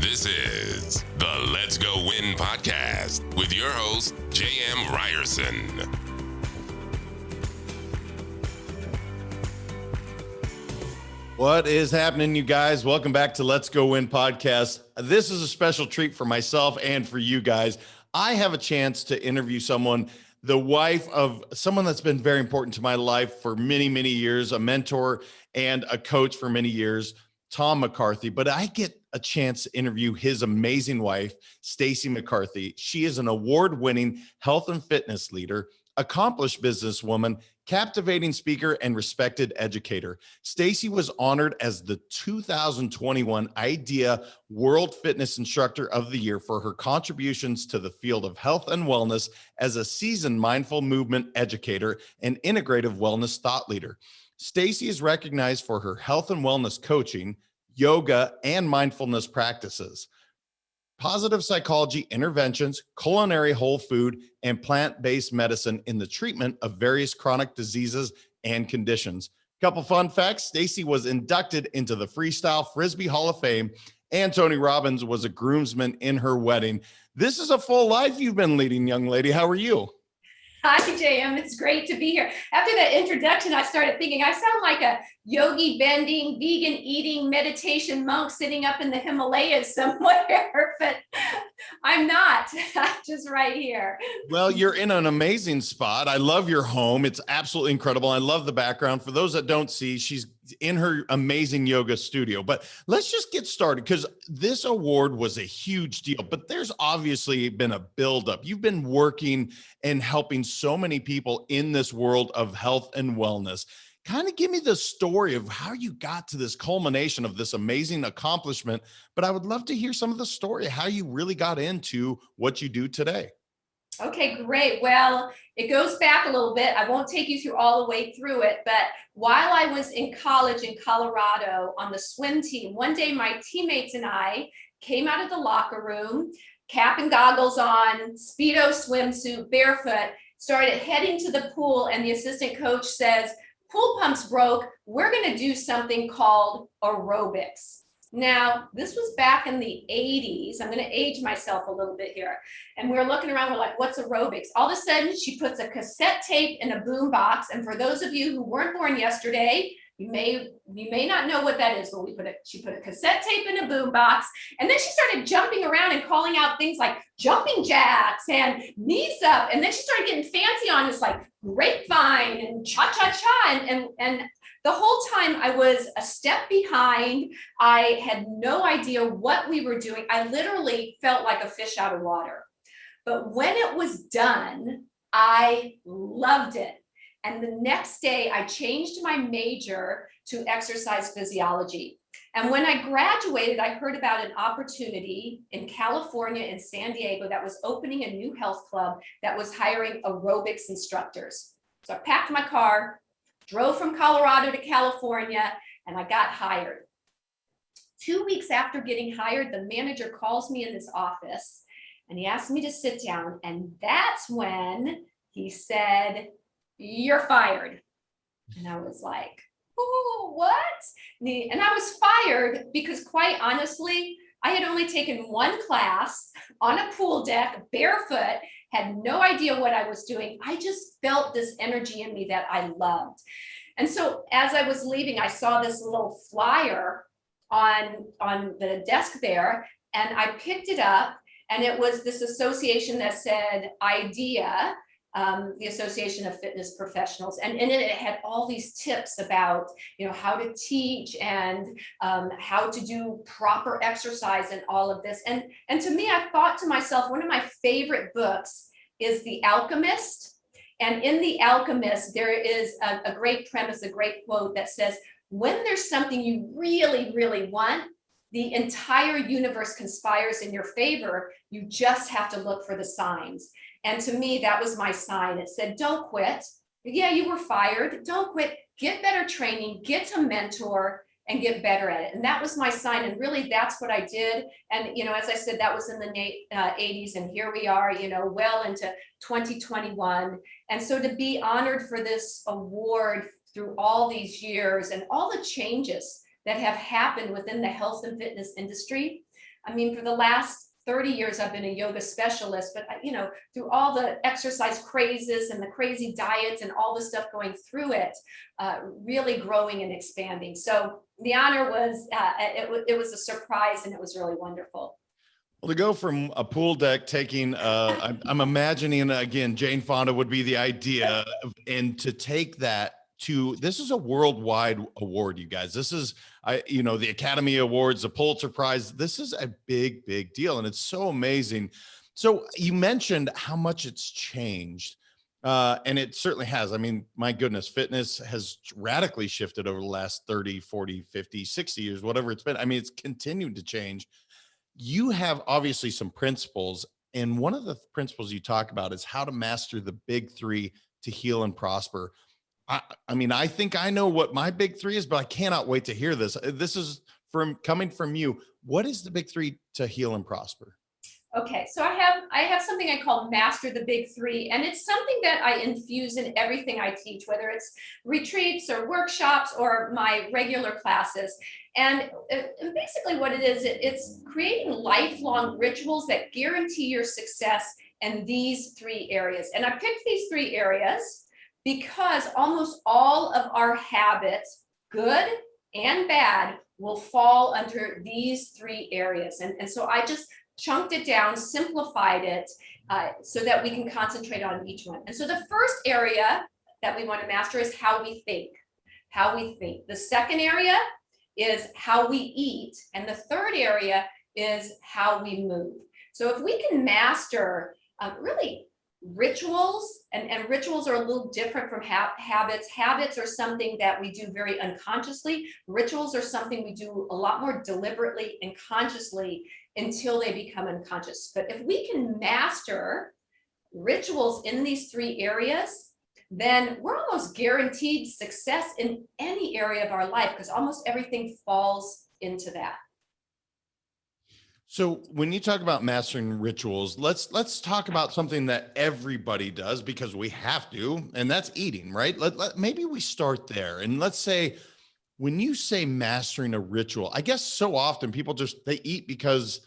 This is the Let's Go Win podcast with your host, J.M. Ryerson. What is happening, you guys? Welcome back to Let's Go Win podcast. This is a special treat for myself and for you guys. I have a chance to interview someone, the wife of someone that's been very important to my life for many, many years, a mentor and a coach for many years, Tom McCarthy. But I get a chance to interview his amazing wife, Stacy McCarthy. She is an award-winning health and fitness leader, accomplished businesswoman, captivating speaker, and respected educator. Stacy was honored as the 2021 IDEA World Fitness Instructor of the Year for her contributions to the field of health and wellness as a seasoned mindful movement educator and integrative wellness thought leader. Stacy is recognized for her health and wellness coaching, yoga, and mindfulness practices, positive psychology interventions, culinary whole food, and plant-based medicine in the treatment of various chronic diseases and conditions. Couple fun facts: Stacy was inducted into the Freestyle Frisbee Hall of Fame, and Tony Robbins was a groomsman in her wedding. This is a full life you've been leading, young lady. How are you? Hi, JM. It's great to be here. After that introduction, I started thinking I sound like a yogi bending, vegan eating, meditation monk sitting up in the Himalayas somewhere, but I'm not. I'm just right here. Well, you're in an amazing spot. I love your home. It's absolutely incredible. I love the background. For those that don't see, she's in her amazing yoga studio. But let's just get started, because this award was a huge deal, but there's obviously been a buildup. You've been working and helping so many people in this world of health and wellness. Kind of give me the story of how you got to this culmination of this amazing accomplishment. But I would love to hear some of the story, how you really got into what you do today. Okay, great. Well, it goes back a little bit. I won't take you through all the way through it, but while I was in college in Colorado on the swim team, one day my teammates and I came out of the locker room, cap and goggles on, Speedo swimsuit, barefoot, started heading to the pool, and the assistant coach says, "Pool pumps broke. We're going to do something called aerobics." Now, this was back in the 80s. I'm going to age myself a little bit here. And we're looking around, we're like, what's aerobics? All of a sudden, she puts a cassette tape in a boom box. And for those of you who weren't born yesterday, you may not know what that is, but she put a cassette tape in a boom box. And then she started jumping around and calling out things like jumping jacks and knees up. And then she started getting fancy on this like grapevine and cha-cha-cha. And the whole time I was a step behind. I had no idea what we were doing. I literally felt like a fish out of water. But when it was done, I loved it. And the next day I changed my major to exercise physiology. And when I graduated, I heard about an opportunity in California, in San Diego, that was opening a new health club that was hiring aerobics instructors. So I packed my car, drove from Colorado to California, and I got hired. 2 weeks after getting hired, the manager calls me in his office and he asked me to sit down. And that's when he said, "You're fired." And I was like, "Oh, what?" And I was fired because, quite honestly, I had only taken one class on a pool deck, barefoot, had no idea what I was doing. I just felt this energy in me that I loved. And so as I was leaving, I saw this little flyer on the desk there, and I picked it up, and it was this association that said IDEA, the Association of Fitness Professionals. And in it had all these tips about, how to teach and how to do proper exercise and all of this. And to me, I thought to myself, one of my favorite books is The Alchemist. And in The Alchemist, there is a great premise, a great quote that says, when there's something you really, really want, the entire universe conspires in your favor. You just have to look for the signs. And to me, that was my sign. It said, don't quit. Yeah, you were fired. Don't quit. Get better training, get to mentor, and get better at it. And that was my sign. And really, that's what I did. And, as I said, that was in the 80s. And here we are, well into 2021. And so to be honored for this award through all these years and all the changes that have happened within the health and fitness industry, I mean, for the last 30 years, I've been a yoga specialist, but through all the exercise crazes and the crazy diets and all the stuff going through it, really growing and expanding. So the honor was, it was a surprise, and it was really wonderful. Well, to go from a pool deck taking, I'm imagining again, Jane Fonda would be the idea, and to take that to, this is a worldwide award, you guys. This is, the Academy Awards, the Pulitzer Prize. This is a big, big deal, and it's so amazing. So you mentioned how much it's changed, and it certainly has. I mean, my goodness, fitness has radically shifted over the last 30, 40, 50, 60 years, whatever it's been. I mean, it's continued to change. You have obviously some principles, and one of the principles you talk about is how to master the big three to heal and prosper. I mean, I think I know what my big three is, but I cannot wait to hear this. This is coming from you. What is the big three to heal and prosper? Okay, so I have something I call Master the Big Three, and it's something that I infuse in everything I teach, whether it's retreats or workshops or my regular classes. And basically what it is, it's creating lifelong rituals that guarantee your success in these three areas. And I picked these three areas because almost all of our habits, good and bad, will fall under these three areas. And so I just chunked it down, simplified it, so that we can concentrate on each one. And so the first area that we want to master is how we think. How we think. The second area is how we eat. And the third area is how we move. So if we can master really rituals, and rituals are a little different from habits. Habits are something that we do very unconsciously. Rituals are something we do a lot more deliberately and consciously until they become unconscious. But if we can master rituals in these three areas, then we're almost guaranteed success in any area of our life, because almost everything falls into that. So when you talk about mastering rituals, let's talk about something that everybody does because we have to, and that's eating, right? Maybe we start there, and let's say, when you say mastering a ritual, I guess so often people they eat because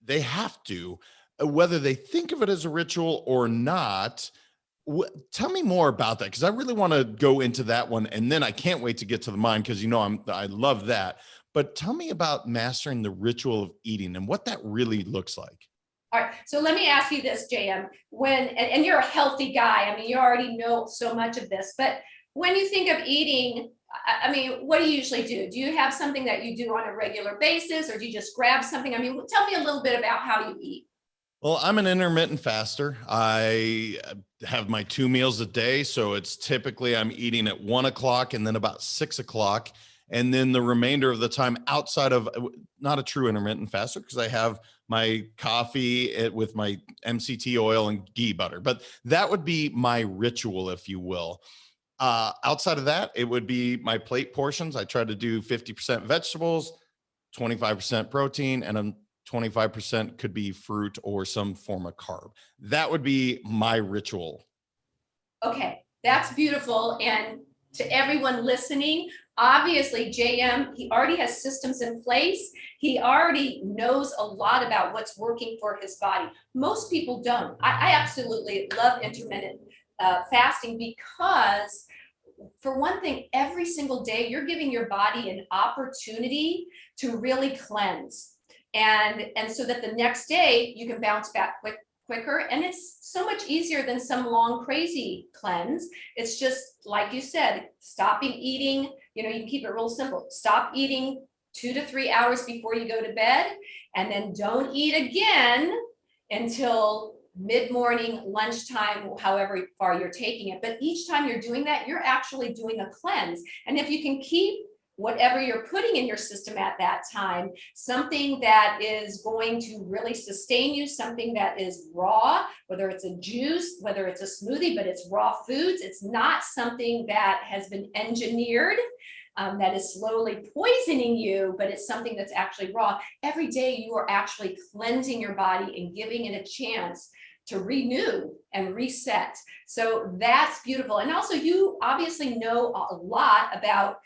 they have to, whether they think of it as a ritual or not. Tell me more about that, because I really want to go into that one, and then I can't wait to get to the mind, because I love that. But tell me about mastering the ritual of eating and what that really looks like. All right, so let me ask you this, JM. And you're a healthy guy. I mean, you already know so much of this, but when you think of eating, I mean, what do you usually do? Do you have something that you do on a regular basis, or do you just grab something? I mean, tell me a little bit about how you eat. Well, I'm an intermittent faster. I have my 2 meals a day. So it's typically I'm eating at 1 o'clock and then about 6 o'clock. And then the remainder of the time outside of, not a true intermittent faster, because I have my coffee with my MCT oil and ghee butter, but that would be my ritual, if you will. Outside of that, it would be my plate portions. I try to do 50% vegetables, 25% protein, and 25% could be fruit or some form of carb. That would be my ritual. Okay, that's beautiful. And to everyone listening, obviously JM, he already has systems in place. He already knows a lot about what's working for his body. Most people don't. I absolutely love intermittent fasting, because for one thing, every single day you're giving your body an opportunity to really cleanse. And so that the next day you can bounce back quicker. And it's so much easier than some long, crazy cleanse. It's just, like you said, stopping eating. You can keep it real simple. Stop eating 2 to 3 hours before you go to bed, and then don't eat again until mid-morning, lunchtime, however far you're taking it. But each time you're doing that, you're actually doing a cleanse. And if you can keep whatever you're putting in your system at that time, something that is going to really sustain you, something that is raw, whether it's a juice, whether it's a smoothie, but it's raw foods. It's not something that has been engineered, that is slowly poisoning you, but it's something that's actually raw. Every day you are actually cleansing your body and giving it a chance to renew and reset. So that's beautiful. And also, you obviously know a lot about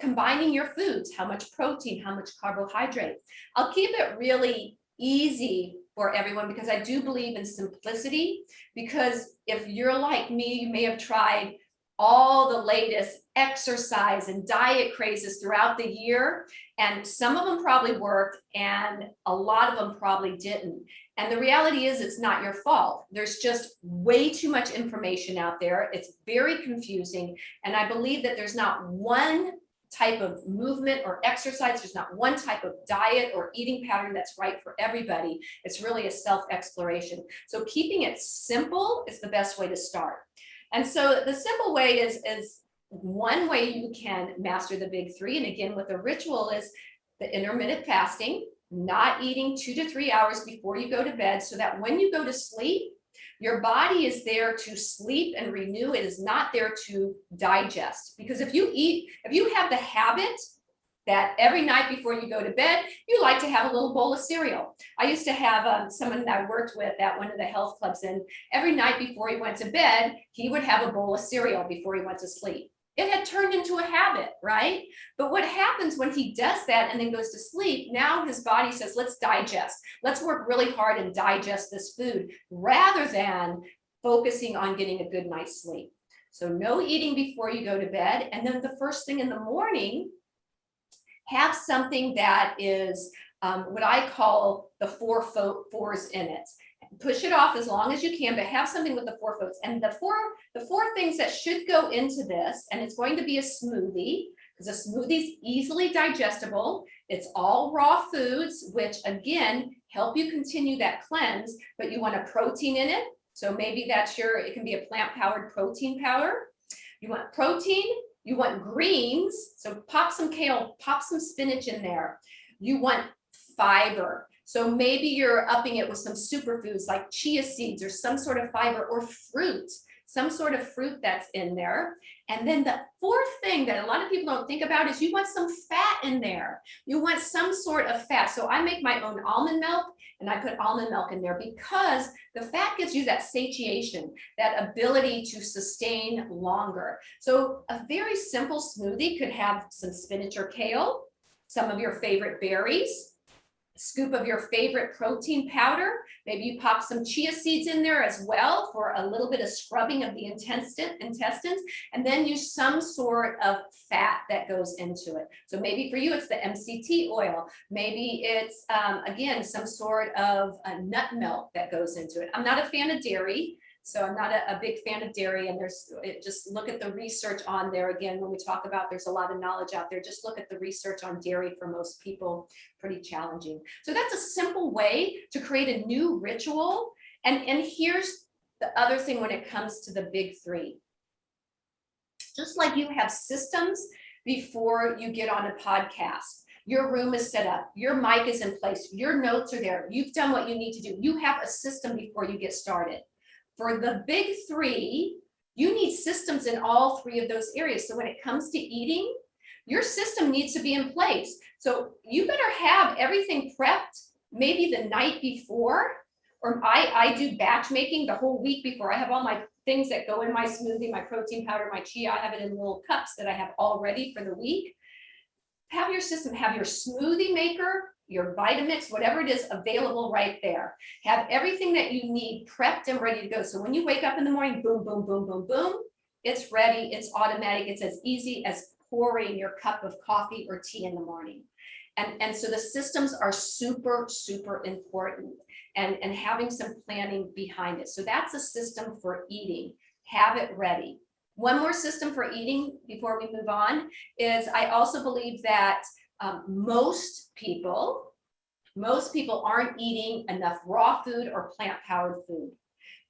Combining your foods, how much protein, how much carbohydrate. I'll keep it really easy for everyone because I do believe in simplicity, because if you're like me, you may have tried all the latest exercise and diet crazes throughout the year, and some of them probably worked and a lot of them probably didn't. And the reality is it's not your fault. There's just way too much information out there. It's very confusing. And I believe that there's not one type of movement or exercise. There's not one type of diet or eating pattern that's right for everybody. It's really a self-exploration. So keeping it simple is the best way to start. And so the simple way is one way you can master the big three. And again, with the ritual is the intermittent fasting, not eating 2 to 3 hours before you go to bed, so that when you go to sleep, your body is there to sleep and renew. It is not there to digest. Because if you have the habit that every night before you go to bed, you like to have a little bowl of cereal. I used to have someone that I worked with at one of the health clubs, and every night before he went to bed, he would have a bowl of cereal before he went to sleep. It had turned into a habit, right? But what happens when he does that and then goes to sleep, now his body says, let's digest. Let's work really hard and digest this food, rather than focusing on getting a good night's sleep. So no eating before you go to bed. And then the first thing in the morning, have something that is what I call the fours in it. Push it off as long as you can, but have something with the 4 foods. And the four things that should go into this, and it's going to be a smoothie, because a smoothie is easily digestible. It's all raw foods, which again, help you continue that cleanse, but you want a protein in it. So maybe it can be a plant-powered protein powder. You want protein, you want greens. So pop some kale, pop some spinach in there. You want fiber. So maybe you're upping it with some superfoods like chia seeds or some sort of fiber, or fruit, some sort of fruit that's in there. And then the fourth thing that a lot of people don't think about is you want some fat in there. You want some sort of fat. So I make my own almond milk, and I put almond milk in there because the fat gives you that satiation, that ability to sustain longer. So a very simple smoothie could have some spinach or kale, some of your favorite berries, scoop of your favorite protein powder. Maybe you pop some chia seeds in there as well for a little bit of scrubbing of the intestines, and then use some sort of fat that goes into it. So maybe for you, it's the MCT oil. Maybe it's, again, some sort of a nut milk that goes into it. I'm not a fan of dairy. So I'm not a big fan of dairy, and just look at the research on there. Again, when we talk about, there's a lot of knowledge out there. Just look at the research on dairy. For most people, pretty challenging. So that's a simple way to create a new ritual. And here's the other thing when it comes to the big three. Just like you have systems before you get on a podcast. Your room is set up, your mic is in place, your notes are there. You've done what you need to do. You have a system before you get started. For the big three, you need systems in all three of those areas. So when it comes to eating, your system needs to be in place. So you better have everything prepped maybe the night before, or I do batch making the whole week before. I have all my things that go in my smoothie, my protein powder, my chia. I have it in little cups that I have all ready for the week. Have your system, have your smoothie maker, your Vitamix, whatever it is, available right there. Have everything that you need prepped and ready to go. So when you wake up in the morning, boom, boom, boom, boom, boom, it's ready, it's automatic, it's as easy as pouring your cup of coffee or tea in the morning. And so the systems are super, super important, and having some planning behind it. So that's a system for eating. Have it ready. One more system for eating before we move on is I also believe that most people aren't eating enough raw food or plant-powered food,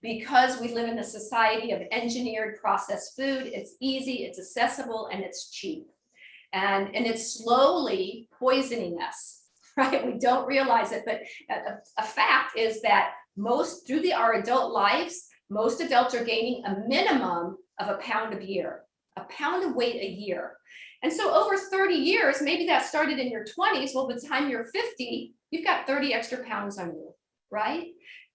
because we live in a society of engineered processed food. It's easy, it's accessible, and it's cheap. And it's slowly poisoning us, right? We don't realize it, but a fact is that through our adult lives, most adults are gaining a minimum of a pound of weight a year. And so over 30 years, maybe that started in your 20s. Well, by the time you're 50, you've got 30 extra pounds on you, right?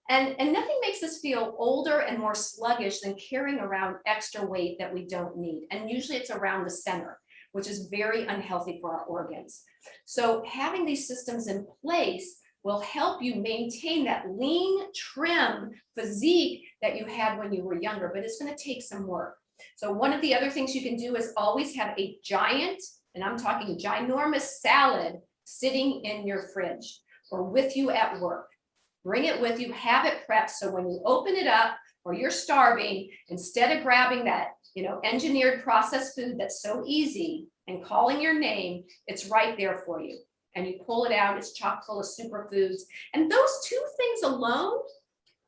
And nothing makes us feel older and more sluggish than carrying around extra weight that we don't need. And usually it's around the center. which is very unhealthy for our organs. So having these systems in place will help you maintain that lean, trim physique that you had when you were younger, but it's going to take some work. So one of the other things you can do is always have a giant, and I'm talking ginormous salad sitting in your fridge or with you at work. Bring it with you, have it prepped, so when you open it up or you're starving, instead of grabbing that, engineered processed food that's so easy and calling your name, it's right there for you. And you pull it out, it's chock full of superfoods. And those two things alone,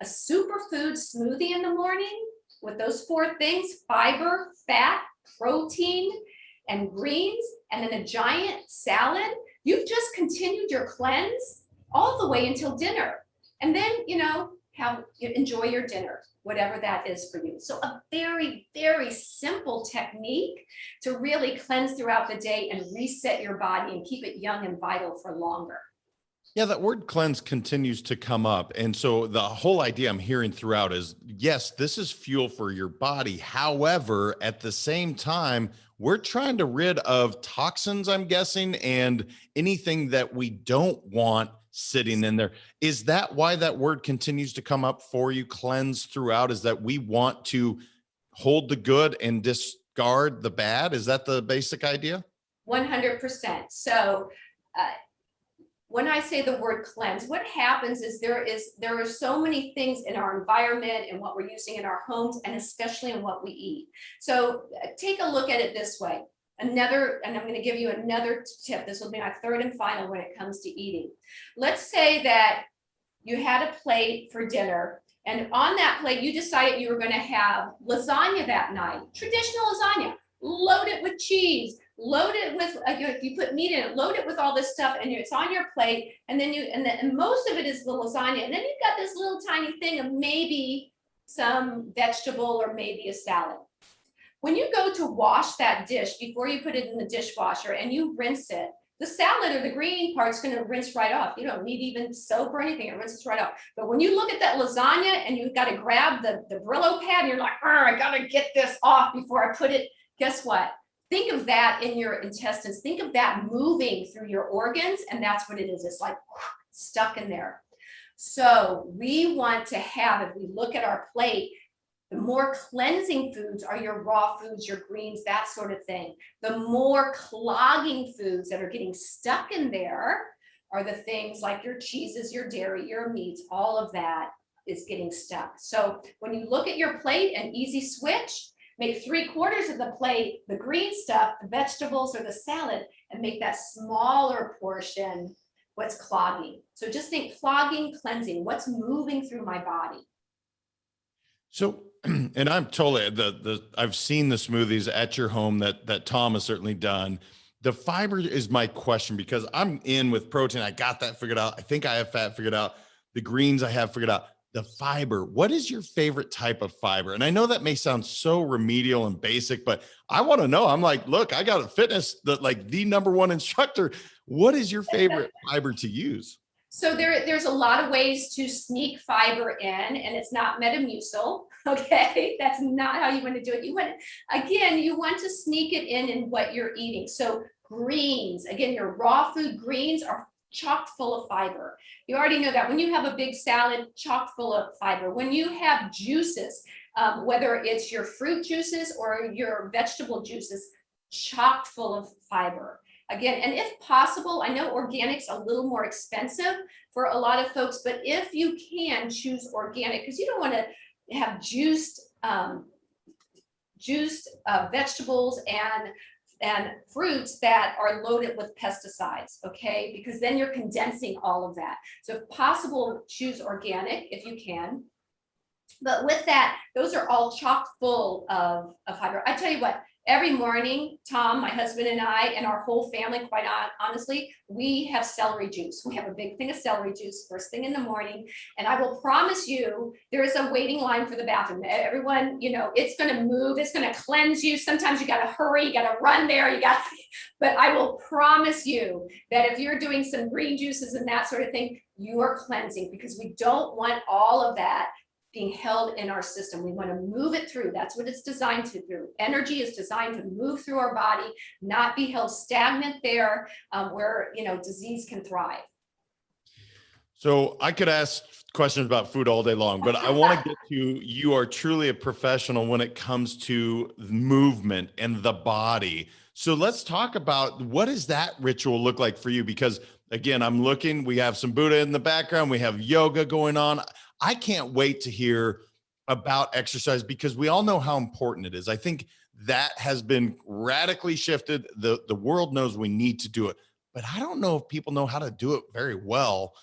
a superfood smoothie in the morning with those four things, fiber, fat, protein, and greens, and then a giant salad, you've just continued your cleanse all the way until dinner. And then, enjoy your dinner, whatever that is for you. So a very, very simple technique to really cleanse throughout the day and reset your body and keep it young and vital for longer. Yeah, that word cleanse continues to come up. And so the whole idea I'm hearing throughout is, yes, this is fuel for your body. However, at the same time, we're trying to rid of toxins, I'm guessing, and anything that we don't want sitting in there. Is that why that word continues to come up for you, cleanse throughout? Is that we want to hold the good and discard the bad? Is that the basic idea? 100%. So when I say the word cleanse, what happens is there are so many things in our environment and what we're using in our homes, and especially in what we eat. So take a look at it this way. And I'm going to give you another tip. This will be my third and final when it comes to eating. Let's say that you had a plate for dinner, and on that plate, you decided you were going to have lasagna that night, traditional lasagna, load it with cheese, load it with, if you put meat in it, load it with all this stuff, and it's on your plate, and then and most of it is the lasagna, and then you've got this little tiny thing of maybe some vegetable or maybe a salad. When you go to wash that dish before you put it in the dishwasher and you rinse it, the salad or the green part's going to rinse right off. You don't need even soap or anything. It rinses right off. But when you look at that lasagna and you've got to grab the Brillo pad and you're like, I got to get this off before I put it, guess what? Think of that in your intestines. Think of that moving through your organs, and that's what it is. It's like stuck in there. So we want to have, if we look at our plate, the more cleansing foods are your raw foods, your greens, that sort of thing. The more clogging foods that are getting stuck in there are the things like your cheeses, your dairy, your meats, all of that is getting stuck. So when you look at your plate, an easy switch, make 3/4 of the plate the green stuff, the vegetables or the salad, and make that smaller portion what's clogging. So just think clogging, cleansing, what's moving through my body. So, and I'm totally I've seen the smoothies at your home that Tom has certainly done. The fiber is my question, because I'm in with protein. I got that figured out. I think I have fat figured out. The greens I have figured out. The fiber. What is your favorite type of fiber? And I know that may sound so remedial and basic, but I want to know. I'm like, look, I got a fitness, the number one instructor. What is your favorite fiber to use? So there's a lot of ways to sneak fiber in, and it's not Metamucil, okay? That's not how you want to do it. You want to sneak it in what you're eating. So greens, again, your raw food greens are chock full of fiber. You already know that. When you have a big salad, chock full of fiber. When you have juices, whether it's your fruit juices or your vegetable juices, chock full of fiber. Again, and if possible, I know organic's a little more expensive for a lot of folks, but if you can, choose organic, because you don't want to have juiced vegetables and fruits that are loaded with pesticides, okay? Because then you're condensing all of that. So if possible, choose organic if you can. But with that, those are all chock full of fiber. I tell you what, every morning, Tom, my husband, and I, and our whole family, quite honestly, we have celery juice. We have a big thing of celery juice first thing in the morning. And I will promise you, there is a waiting line for the bathroom. Everyone, it's going to move. It's going to cleanse you. Sometimes you got to hurry. You got to run there. But I will promise you that if you're doing some green juices and that sort of thing, you are cleansing, because we don't want all of that being held in our system. We want to move it through. That's what it's designed to do. Energy is designed to move through our body, not be held stagnant there, where, disease can thrive. So I could ask questions about food all day long, but I want to get to, you are truly a professional when it comes to movement and the body. So let's talk about, what does that ritual look like for you? Because again, I'm looking, we have some Buddha in the background, we have yoga going on. I can't wait to hear about exercise, because we all know how important it is. I think that has been radically shifted. The world knows we need to do it, but I don't know if people know how to do it very well,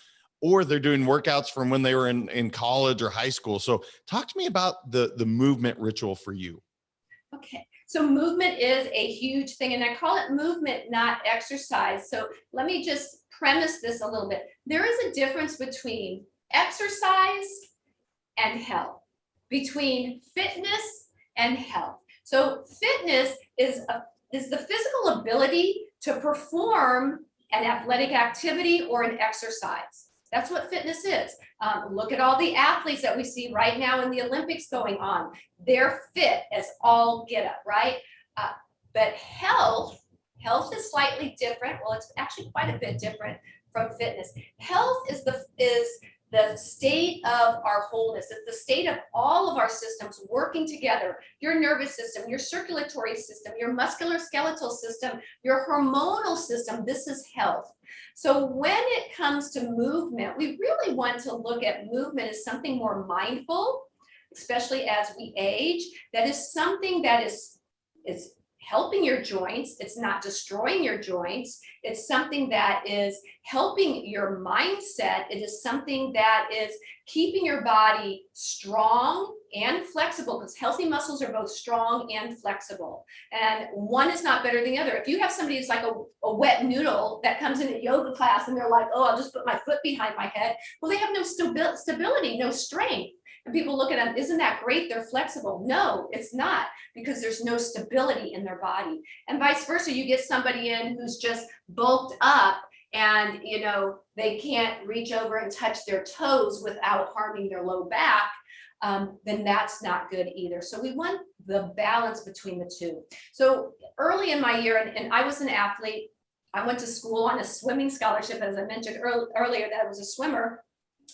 or they're doing workouts from when they were in college or high school. So talk to me about the movement ritual for you. Okay, so movement is a huge thing, and I call it movement, not exercise. So let me just premise this a little bit. There is a difference between exercise and health, between fitness and health. So fitness is the physical ability to perform an athletic activity or an exercise. That's what fitness is. Look at all the athletes that we see right now in the Olympics going on. They're fit as all get up, right? But health is slightly different. Well, it's actually quite a bit different from fitness. Health is the state of our wholeness. It's the state of all of our systems working together. Your nervous system, your circulatory system, your musculoskeletal system, your hormonal system. This is health. So when it comes to movement, we really want to look at movement as something more mindful, especially as we age. That is something that is helping your joints. It's not destroying your joints. It's something that is helping your mindset. It is something that is keeping your body strong and flexible, because healthy muscles are both strong and flexible. And one is not better than the other. If you have somebody who's like a wet noodle that comes in a yoga class and they're like, oh, I'll just put my foot behind my head. Well, they have no stability, no strength. And people look at them, isn't that great? They're flexible. No, it's not, because there's no stability in their body. And vice versa, you get somebody in who's just bulked up and, they can't reach over and touch their toes without harming their low back, then that's not good either. So we want the balance between the two. So early in my year, and I was an athlete, I went to school on a swimming scholarship, as I mentioned earlier, that I was a swimmer.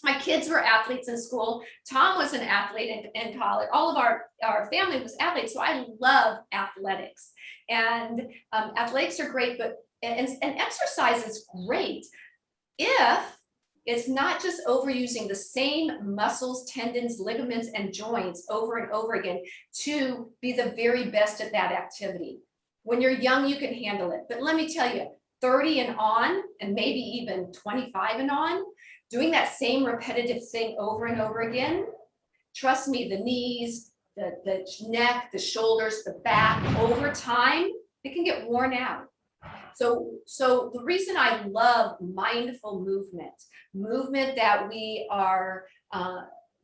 My kids were athletes in school. Tom was an athlete in college. All of our family was athletes. So I love athletics, and athletics are great, but and exercise is great if it's not just overusing the same muscles, tendons, ligaments, and joints over and over again to be the very best at that activity. When you're young, you can handle it. But let me tell you, 30 and on, and maybe even 25 and on, doing that same repetitive thing over and over again, trust me, the knees, the neck, the shoulders, the back, over time, it can get worn out. So the reason I love mindful movement that we are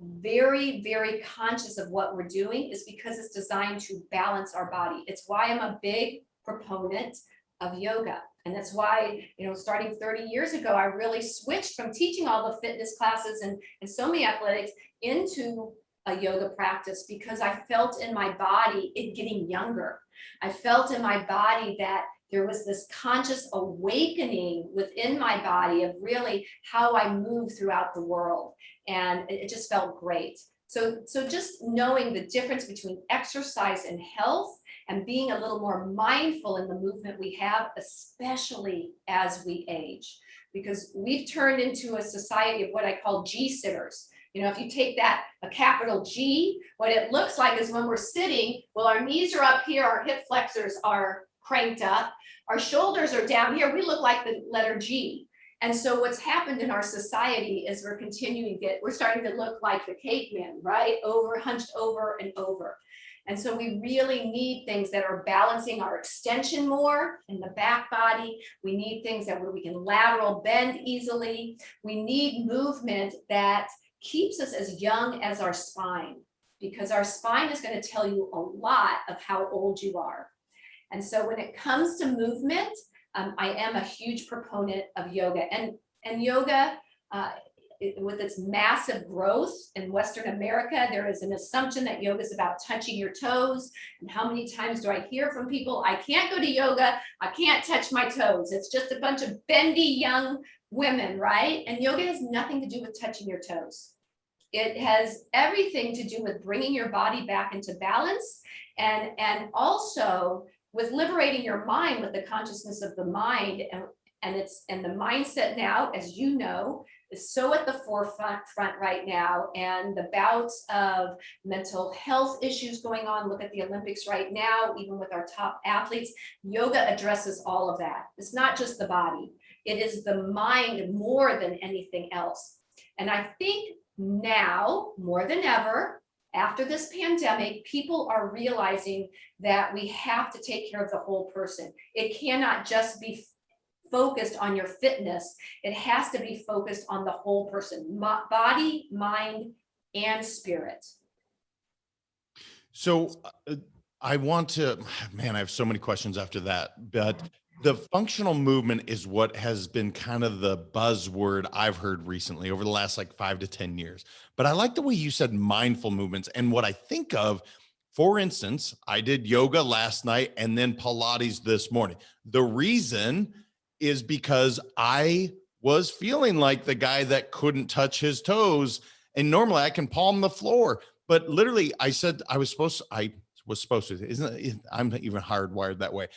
very, very conscious of what we're doing, is because it's designed to balance our body. It's why I'm a big proponent of yoga. And that's why, starting 30 years ago, I really switched from teaching all the fitness classes and so many athletics into a yoga practice, because I felt in my body it getting younger. I felt in my body that there was this conscious awakening within my body of really how I move throughout the world. And it just felt great. So just knowing the difference between exercise and health, and being a little more mindful in the movement we have, especially as we age, because we've turned into a society of what I call G-sitters. If you take that, a capital G, what it looks like is when we're sitting, well, our knees are up here, our hip flexors are cranked up, our shoulders are down here, we look like the letter G. And so what's happened in our society is we're starting to look like the caveman, right? Hunched over and over. And so we really need things that are balancing our extension more in the back body. We need things where we can lateral bend easily. We need movement that keeps us as young as our spine, because our spine is going to tell you a lot of how old you are. And so when it comes to movement, I am a huge proponent of yoga. And yoga with its massive growth in Western America, there is an assumption that yoga is about touching your toes. And how many times do I hear from people, I can't go to yoga, I can't touch my toes. It's just a bunch of bendy young women, right? And yoga has nothing to do with touching your toes. It has everything to do with bringing your body back into balance, and also with liberating your mind, with the consciousness of the mind. And the mindset now, as you know, is so at the forefront right now. And the bouts of mental health issues going on. Look at the Olympics right now, even with our top athletes. Yoga addresses all of that. It's not just the body. It is the mind more than anything else. And I think now, more than ever, after this pandemic, people are realizing that we have to take care of the whole person. It cannot just be focused on your fitness. It has to be focused on the whole person, body, mind, and spirit. So I want to, man, I have so many questions after that, but the functional movement is what has been kind of the buzzword I've heard recently over the last like 5 to 10 years. But I like the way you said mindful movements. And what I think of, for instance, I did yoga last night and then Pilates this morning. The reason is because I was feeling like the guy that couldn't touch his toes. And normally I can palm the floor, but literally I said I was supposed to, isn't it? I'm even hardwired that way.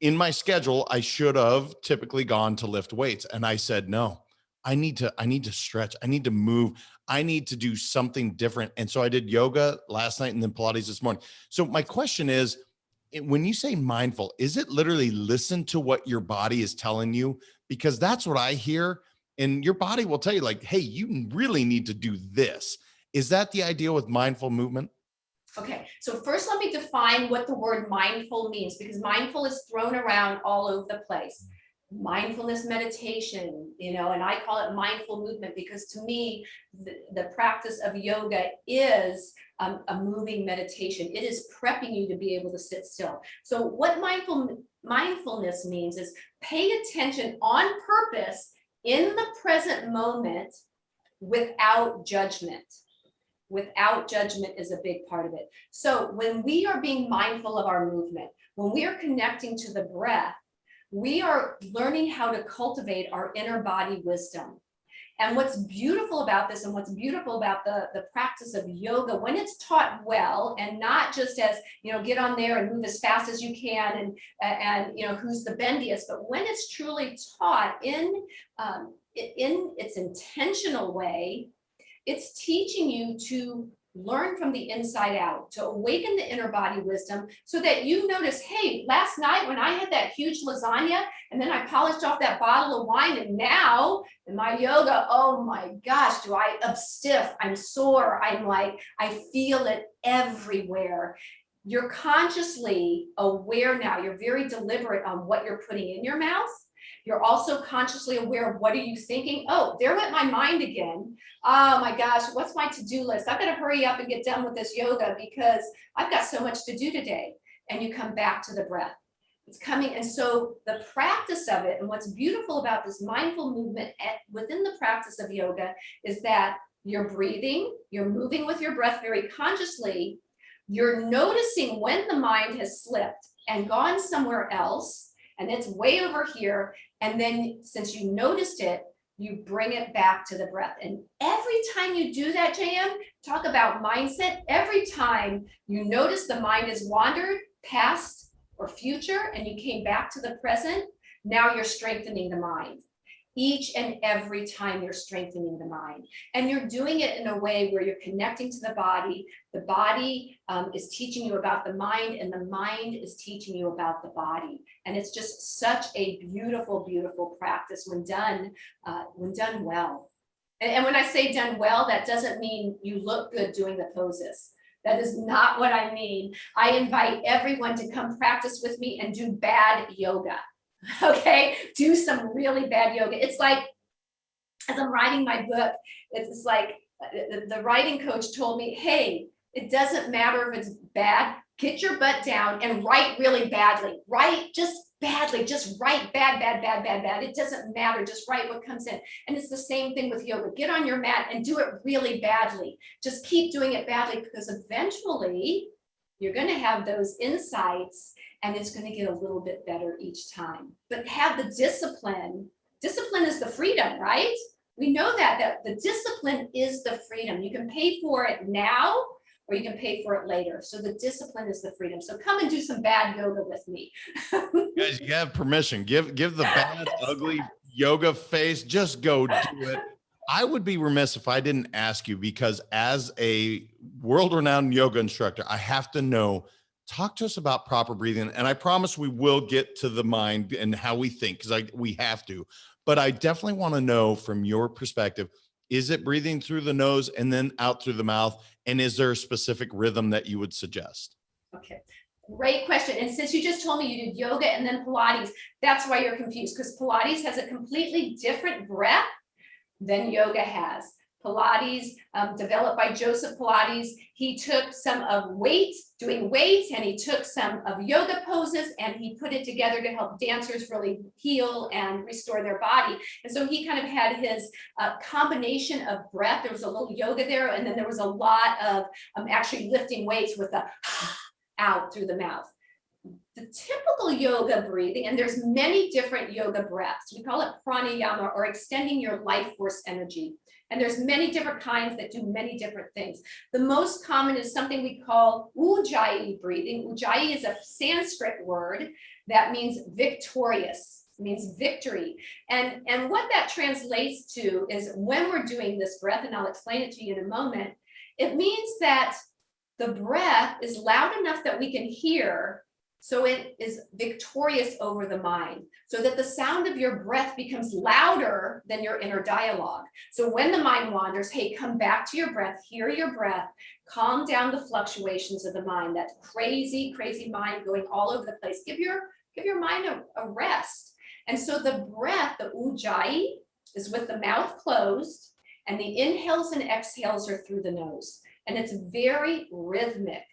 In my schedule, I should have typically gone to lift weights. And I said, no, I need to stretch. I need to move. I need to do something different. And so I did yoga last night and then Pilates this morning. So my question is, when you say mindful, is it literally listen to what your body is telling you? Because that's what I hear. And your body will tell you like, hey, you really need to do this. Is that the idea with mindful movement? Okay, so first let me define what the word mindful means, because mindful is thrown around all over the place. Mindfulness meditation, and I call it mindful movement because to me, the practice of yoga is a moving meditation. It is prepping you to be able to sit still. So what mindfulness means is pay attention on purpose in the present moment without judgment. Without judgment is a big part of it. So when we are being mindful of our movement, when we are connecting to the breath, we are learning how to cultivate our inner body wisdom. And what's beautiful about this, and what's beautiful about the practice of yoga, when it's taught well, and not just as, get on there and move as fast as you can, and who's the bendiest, but when it's truly taught in its intentional way, it's teaching you to learn from the inside out, to awaken the inner body wisdom so that you notice, hey, last night when I had that huge lasagna and then I polished off that bottle of wine, and now in my yoga, oh my gosh, I'm stiff, I'm sore, I feel it everywhere. You're consciously aware now. You're very deliberate on what you're putting in your mouth. You're also consciously aware of what are you thinking? Oh, there went my mind again. Oh my gosh, what's my to-do list? I've got to hurry up and get done with this yoga because I've got so much to do today. And you come back to the breath. It's coming. And so the practice of it, and what's beautiful about this mindful movement within the practice of yoga, is that you're breathing, you're moving with your breath very consciously. You're noticing when the mind has slipped and gone somewhere else, and it's way over here. And then since you noticed it, you bring it back to the breath. And every time you do that, JM, talk about mindset, every time you notice the mind has wandered past or future and you came back to the present, now you're strengthening the mind. Each and every time you're strengthening the mind, and you're doing it in a way where you're connecting to the body is teaching you about the mind, and the mind is teaching you about the body. And it's just such a beautiful, beautiful practice when done well. And when I say done well, that doesn't mean you look good doing the poses. That is not what I mean. I invite everyone to come practice with me and do bad yoga. Okay, do some really bad yoga. It's like, as I'm writing my book, it's like the writing coach told me, hey, it doesn't matter if it's bad, get your butt down and write really badly. Write, just badly, just write bad, bad, bad, bad, bad. It doesn't matter. Just write what comes in. And it's the same thing with yoga. Get on your mat and do it really badly. Just keep doing it badly, because eventually you're going to have those insights and it's going to get a little bit better each time. But have the discipline. Discipline is the freedom, right? We know that the discipline is the freedom. You can pay for it now, or you can pay for it later. So the discipline is the freedom. So come and do some bad yoga with me. Guys, you have permission. Give the bad, ugly yoga face. Just go do it. I would be remiss if I didn't ask you, because as a world-renowned yoga instructor, I have to know, talk to us about proper breathing. And I promise we will get to the mind and how we think, because we have to. But I definitely want to know from your perspective, is it breathing through the nose and then out through the mouth? And is there a specific rhythm that you would suggest? Okay, great question. And since you just told me you did yoga and then Pilates, that's why you're confused, because Pilates has a completely different breath than yoga has. Pilates, developed by Joseph Pilates, he took some of doing weights, and he took some of yoga poses, and he put it together to help dancers really heal and restore their body. And so he kind of had his combination of breath. There was a little yoga there, and then there was a lot of actually lifting weights with the out through the mouth. The typical yoga breathing, and there's many different yoga breaths. We call it pranayama, or extending your life force energy. And there's many different kinds that do many different things. The most common is something we call ujjayi breathing. Ujjayi is a Sanskrit word that means victorious. It means victory. And what that translates to is, when we're doing this breath, and I'll explain it to you in a moment, it means that the breath is loud enough that we can hear, so it is victorious over the mind, so that the sound of your breath becomes louder than your inner dialogue. So when the mind wanders, hey, come back to your breath, hear your breath, calm down the fluctuations of the mind, that crazy, crazy mind going all over the place. Give your mind a rest. And so the breath, the ujjayi, is with the mouth closed, and the inhales and exhales are through the nose. And it's very rhythmic.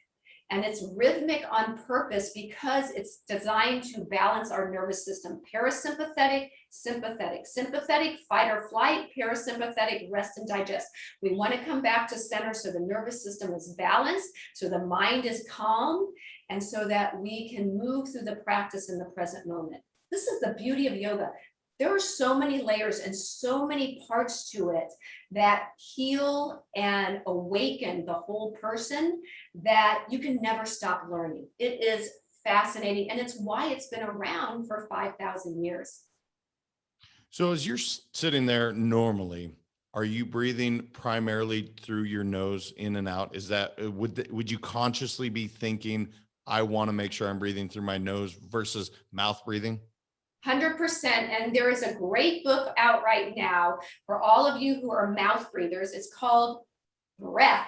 And it's rhythmic on purpose because it's designed to balance our nervous system. Parasympathetic, sympathetic. Sympathetic, fight or flight. Parasympathetic, rest and digest. We want to come back to center so the nervous system is balanced, so the mind is calm, and so that we can move through the practice in the present moment. This is the beauty of yoga. There are so many layers and so many parts to it that heal and awaken the whole person, that you can never stop learning. It is fascinating, and it's why it's been around for 5,000 years. So as you're sitting there normally, are you breathing primarily through your nose in and out? Is that, would you consciously be thinking, I want to make sure I'm breathing through my nose versus mouth breathing? 100%. And there is a great book out right now for all of you who are mouth breathers. It's called Breath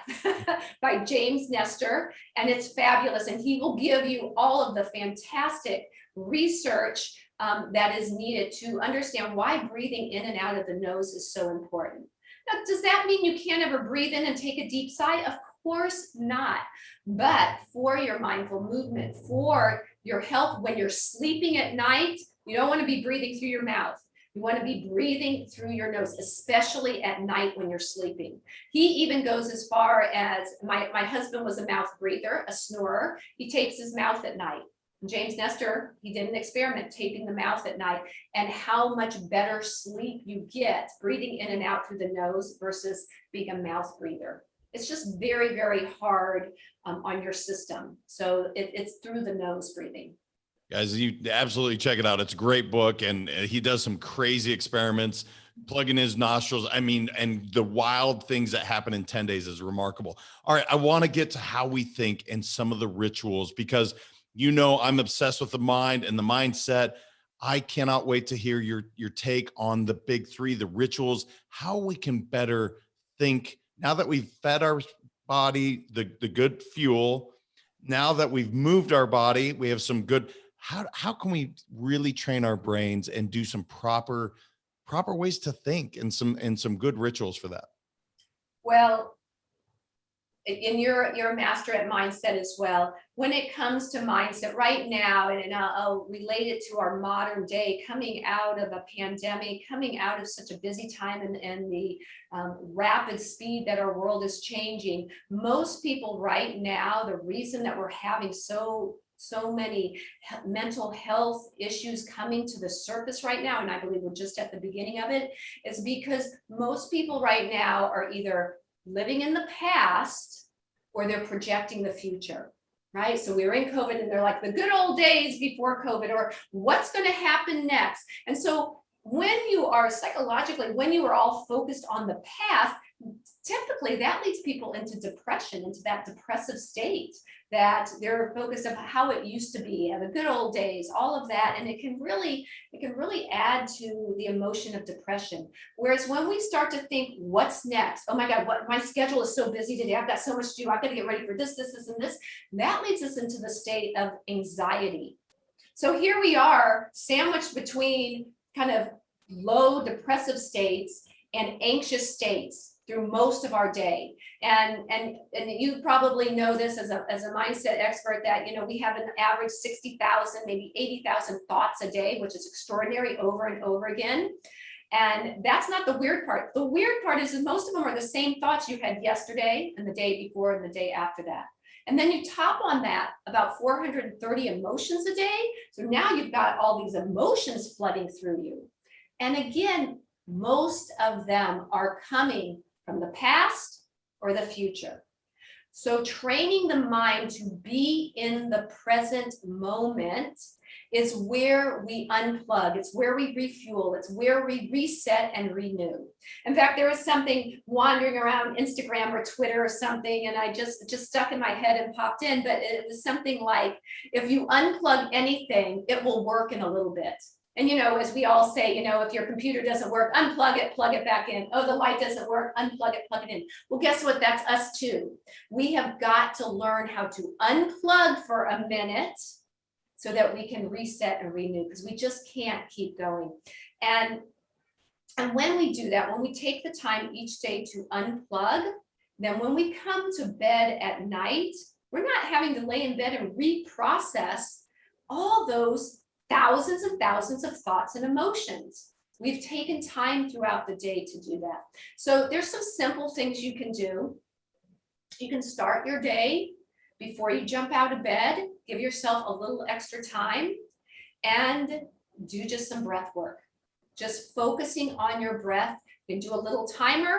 by James Nestor, and it's fabulous. And he will give you all of the fantastic research that is needed to understand why breathing in and out of the nose is so important. Now, does that mean you can't ever breathe in and take a deep sigh? Of course not. But for your mindful movement, for your health, when you're sleeping at night, you don't want to be breathing through your mouth. You want to be breathing through your nose, especially at night when you're sleeping. He even goes as far as, my husband was a mouth breather, a snorer. He tapes his mouth at night. James Nestor, he did an experiment taping the mouth at night, and how much better sleep you get breathing in and out through the nose versus being a mouth breather. It's just very, very hard on your system. So it's through the nose breathing. Guys, you absolutely check it out. It's a great book, and he does some crazy experiments, plugging his nostrils. I mean, and the wild things that happen in 10 days is remarkable. All right, I want to get to how we think and some of the rituals, because you know I'm obsessed with the mind and the mindset. I cannot wait to hear your take on the big three, the rituals, how we can better think now that we've fed our body the good fuel. Now that we've moved our body, we have some good. How can we really train our brains and do some proper ways to think, and some good rituals for that? Well, and you're a master at mindset as well. When it comes to mindset right now, and I'll relate it to our modern day, coming out of a pandemic, coming out of such a busy time, and the rapid speed that our world is changing, most people right now, the reason that we're having so many mental health issues coming to the surface right now, and I believe we're just at the beginning of it, is because most people right now are either living in the past or they're projecting the future, right? So we were in COVID and they're like the good old days before COVID, or what's going to happen next. And so when you are psychologically, when you are all focused on the past, typically that leads people into depression, into that depressive state, that they're focused on how it used to be, the good old days, all of that. And it can really add to the emotion of depression. Whereas when we start to think, what's next? Oh my God, my schedule is so busy today. I've got so much to do. I've got to get ready for this, and this. That leads us into the state of anxiety. So here we are sandwiched between kind of low depressive states and anxious states through most of our day. And you probably know this as a mindset expert, that, you know, we have an average 60,000, maybe 80,000 thoughts a day, which is extraordinary, over and over again. And that's not the weird part. The weird part is that most of them are the same thoughts you had yesterday and the day before and the day after that. And then you top on that about 430 emotions a day. So now you've got all these emotions flooding through you. And again, most of them are coming from the past or the future. So training the mind to be in the present moment is where we unplug. It's where we refuel. It's where we reset and renew. In fact, there was something wandering around Instagram or Twitter or something, and I just stuck in my head and popped in, but it was something like, if you unplug anything, it will work in a little bit. And, you know, as we all say, you know, if your computer doesn't work, unplug it, plug it back in. Oh, the light doesn't work, unplug it, plug it in. Well, guess what? That's us too. We have got to learn how to unplug for a minute so that we can reset and renew, because we just can't keep going. And when we do that, when we take the time each day to unplug, then when we come to bed at night, we're not having to lay in bed and reprocess all those thousands and thousands of thoughts and emotions. We've taken time throughout the day to do that. So there's some simple things you can do. You can start your day before you jump out of bed. Give yourself a little extra time and do just some breath work. Just focusing on your breath. You can do a little timer,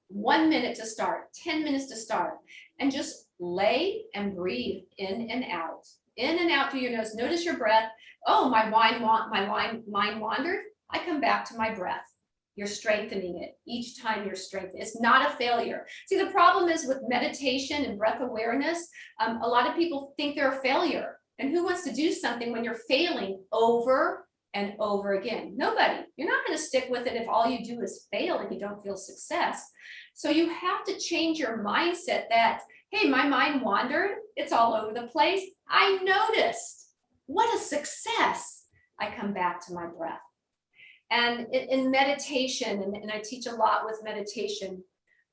1 minute to start, 10 minutes to start, and just lay and breathe in and out through your nose. Notice your breath. Oh, my mind wandered. I come back to my breath. You're strengthening it each time. You're strengthening. It's not a failure. See, the problem is with meditation and breath awareness, a lot of people think they're a failure. And who wants to do something when you're failing over and over again? Nobody. You're not going to stick with it if all you do is fail and you don't feel success. So you have to change your mindset that, hey, my mind wandered. It's all over the place. I noticed. What a success. I come back to my breath. And in meditation, and I teach a lot with meditation,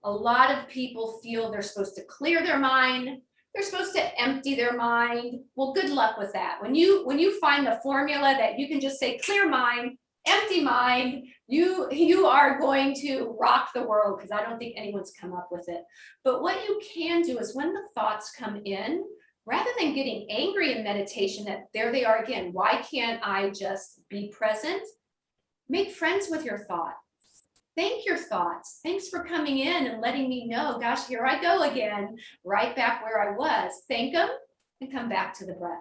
a lot of people feel they're supposed to clear their mind. They're supposed to empty their mind. Well, good luck with that. When you find the formula that you can just say, clear mind, empty mind, you are going to rock the world, because I don't think anyone's come up with it. But what you can do is, when the thoughts come in, rather than getting angry in meditation that there they are again, why can't I just be present? Make friends with your thoughts. Thank your thoughts. Thanks for coming in and letting me know, gosh, here I go again, right back where I was. Thank them and come back to the breath.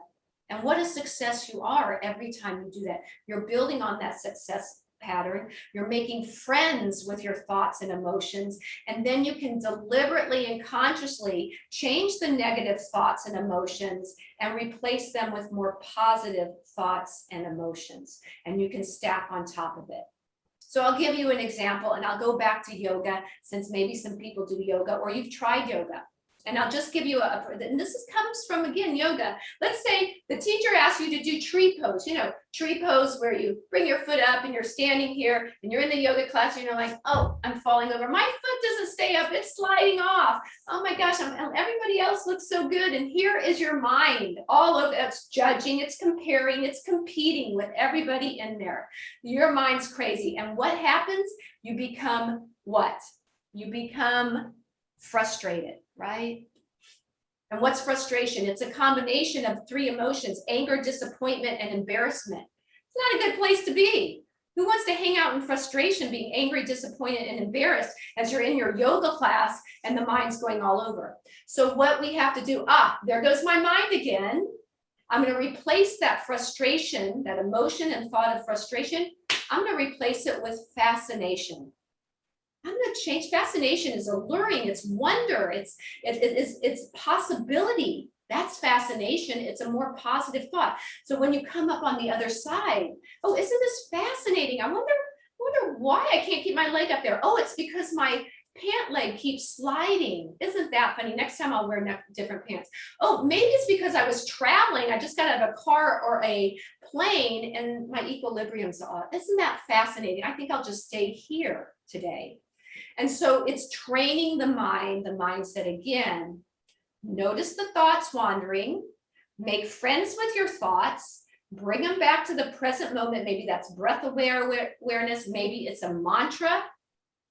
And what a success you are every time you do that. You're building on that success pattern. You're making friends with your thoughts and emotions. And then you can deliberately and consciously change the negative thoughts and emotions and replace them with more positive thoughts and emotions. And you can stack on top of it. So I'll give you an example, and I'll go back to yoga, since maybe some people do yoga or you've tried yoga. And I'll just give you and comes from, again, yoga. Let's say the teacher asks you to do tree pose, tree pose where you bring your foot up and you're standing here and you're in the yoga class and you're like, oh, I'm falling over. My foot doesn't stay up, it's sliding off. Oh my gosh, everybody else looks so good. And here is your mind, all of it's judging, it's comparing, it's competing with everybody in there. Your mind's crazy. And what happens? You become what? You become frustrated, right? And what's frustration? It's a combination of three emotions: anger, disappointment, and embarrassment. It's not a good place to be. Who wants to hang out in frustration, being angry, disappointed, and embarrassed as you're in your yoga class and the mind's going all over? So what we have to do, there goes my mind again. I'm going to replace that frustration, that emotion and thought of frustration. I'm going to replace it with fascination. I'm going to change. Fascination is alluring. It's wonder. It's possibility. That's fascination. It's a more positive thought. So when you come up on the other side, oh, isn't this fascinating? I wonder why I can't keep my leg up there. Oh, it's because my pant leg keeps sliding. Isn't that funny? Next time I'll wear different pants. Oh, maybe it's because I was traveling. I just got out of a car or a plane and my equilibrium's off. Isn't that fascinating? I think I'll just stay here today. And so it's training the mind, the mindset again. Notice the thoughts wandering, make friends with your thoughts, bring them back to the present moment. Maybe that's breath awareness. Maybe it's a mantra.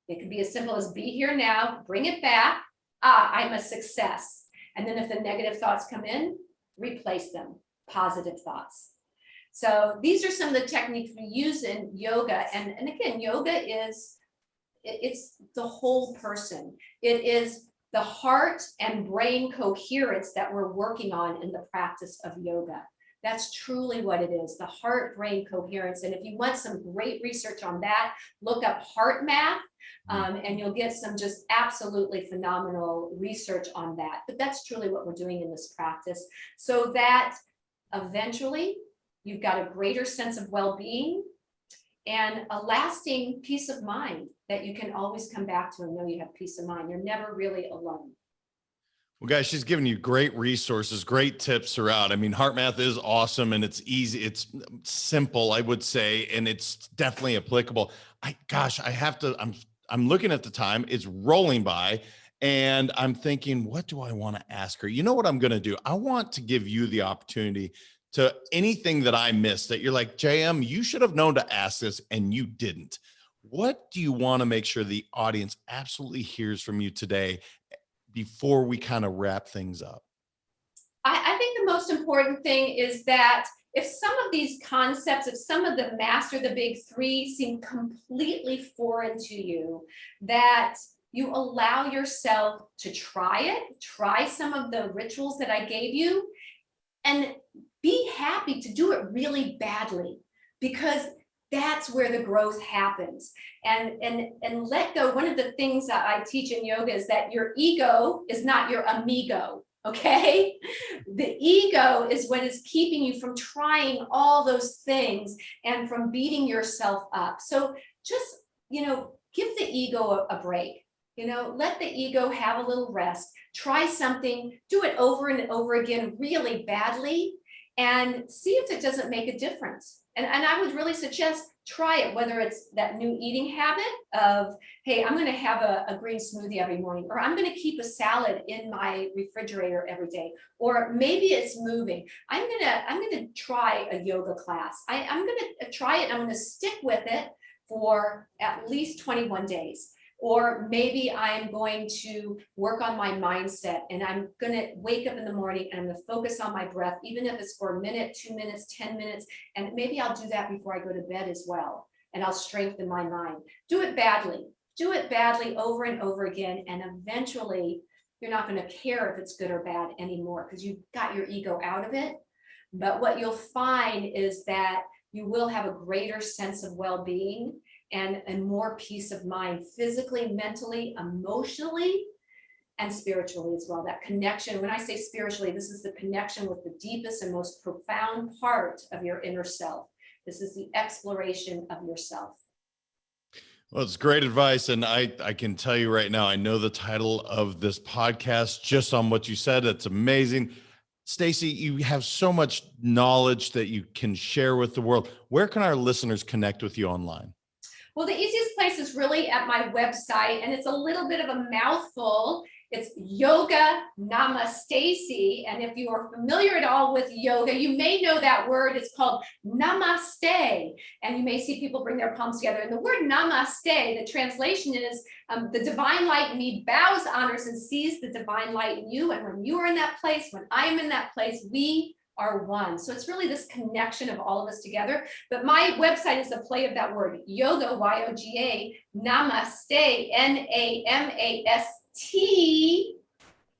It could be as simple as be here now, bring it back. I'm a success. And then if the negative thoughts come in, replace them, positive thoughts. So these are some of the techniques we use in yoga. And again, yoga it's the whole person. It is the heart and brain coherence that we're working on in the practice of yoga. That's truly what it is, the heart-brain coherence. And if you want some great research on that, look up heart math, and you'll get some just absolutely phenomenal research on that. But that's truly what we're doing in this practice, so that eventually you've got a greater sense of well-being and a lasting peace of mind that you can always come back to and know you have peace of mind. You're never really alone. Well, guys, she's giving you great resources, great tips throughout. I mean, heart math is awesome and it's easy. It's simple, I would say, and it's definitely applicable. I'm looking at the time. It's rolling by and I'm thinking, what do I want to ask her? You know what I'm going to do? I want to give you the opportunity to anything that I missed that you're like, JM, you should have known to ask this and you didn't. What do you want to make sure the audience absolutely hears from you today before we kind of wrap things up? I think the most important thing is that if some of these concepts, if some of the master the big three seem completely foreign to you, that you allow yourself to try some of the rituals that I gave you, and be happy to do it really badly, because that's where the growth happens. And let go. One of the things that I teach in yoga is that your ego is not your amigo. Okay. The ego is what is keeping you from trying all those things and from beating yourself up. So just, give the ego a break. Let the ego have a little rest. Try something, do it over and over again really badly, and see if it doesn't make a difference. And I would really suggest try it, whether it's that new eating habit of, hey, I'm going to have a green smoothie every morning, or I'm going to keep a salad in my refrigerator every day, or maybe it's moving. I'm going to try a yoga class. I'm going to try it. I'm going to stick with it for at least 21 days. Or maybe I'm going to work on my mindset and I'm going to wake up in the morning and I'm going to focus on my breath, even if it's for a minute, 2 minutes, 10 minutes. And maybe I'll do that before I go to bed as well. And I'll strengthen my mind. Do it badly over and over again. And eventually you're not going to care if it's good or bad anymore, because you've got your ego out of it. But what you'll find is that you will have a greater sense of well-being and more peace of mind, physically, mentally, emotionally, and spiritually as well. That connection, when I say spiritually, this is the connection with the deepest and most profound part of your inner self. This is the exploration of yourself. Well, it's great advice. And I can tell you right now, I know the title of this podcast just on what you said. It's amazing. Stacy, you have so much knowledge that you can share with the world. Where can our listeners connect with you online? Well, the easiest place is really at my website, and it's a little bit of a mouthful. It's Yoga Namaste. And if you are familiar at all with yoga, you may know that word. It's called Namaste. And you may see people bring their palms together. And the word Namaste, the translation is the divine light in me bows, honors, and sees the divine light in you. And when you are in that place, when I am in that place, we are one. So it's really this connection of all of us together. But my website is a play of that word, yoga, Y-O-G-A, namaste, N-A-M-A-S-T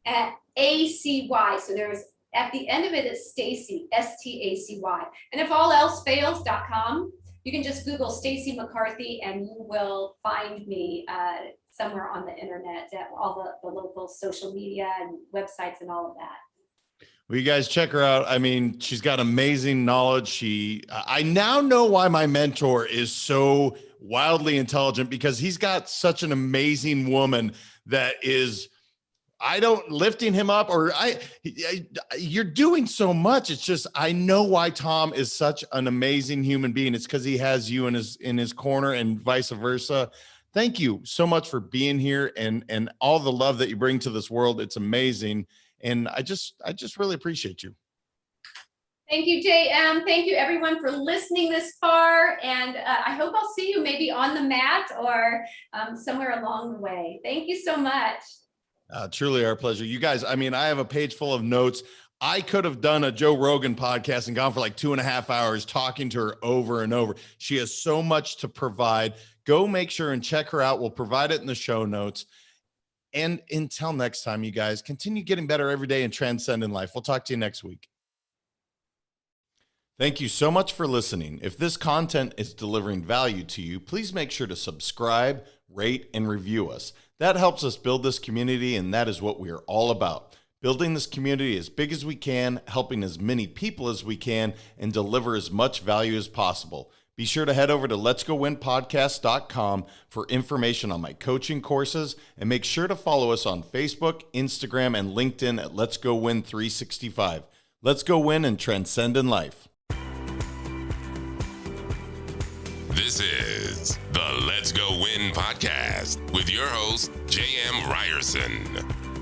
at A-C-Y. So there's, at the end of it is Stacy, S-T-A-C-Y. And if all else fails.com, you can just Google Stacy McCarthy and you will find me somewhere on the internet at all the local social media and websites and all of that. Well, you guys check her out. I mean, she's got amazing knowledge. I now know why my mentor is so wildly intelligent, because he's got such an amazing woman that is, lifting him up, or you're doing so much. It's just, I know why Tom is such an amazing human being. It's because he has you in his corner and vice versa. Thank you so much for being here and all the love that you bring to this world. It's amazing. And I just really appreciate you. Thank you, JM. Thank you, everyone, for listening this far. And I hope I'll see you maybe on the mat or somewhere along the way. Thank you so much. Truly our pleasure. You guys, I mean, I have a page full of notes. I could have done a Joe Rogan podcast and gone for like 2.5 hours talking to her over and over. She has so much to provide. Go make sure and check her out. We'll provide it in the show notes. And until next time, you guys, continue getting better every day and transcending life. We'll talk to you next week. Thank you so much for listening. If this content is delivering value to you, please make sure to subscribe, rate, and review us. That helps us build this community, and that is what we are all about. Building this community as big as we can, helping as many people as we can, and deliver as much value as possible. Be sure to head over to letsgowinpodcast.com for information on my coaching courses, and make sure to follow us on Facebook, Instagram, and LinkedIn at Let's Go Win 365. Let's go win and transcend in life. This is the Let's Go Win podcast with your host, J.M. Ryerson.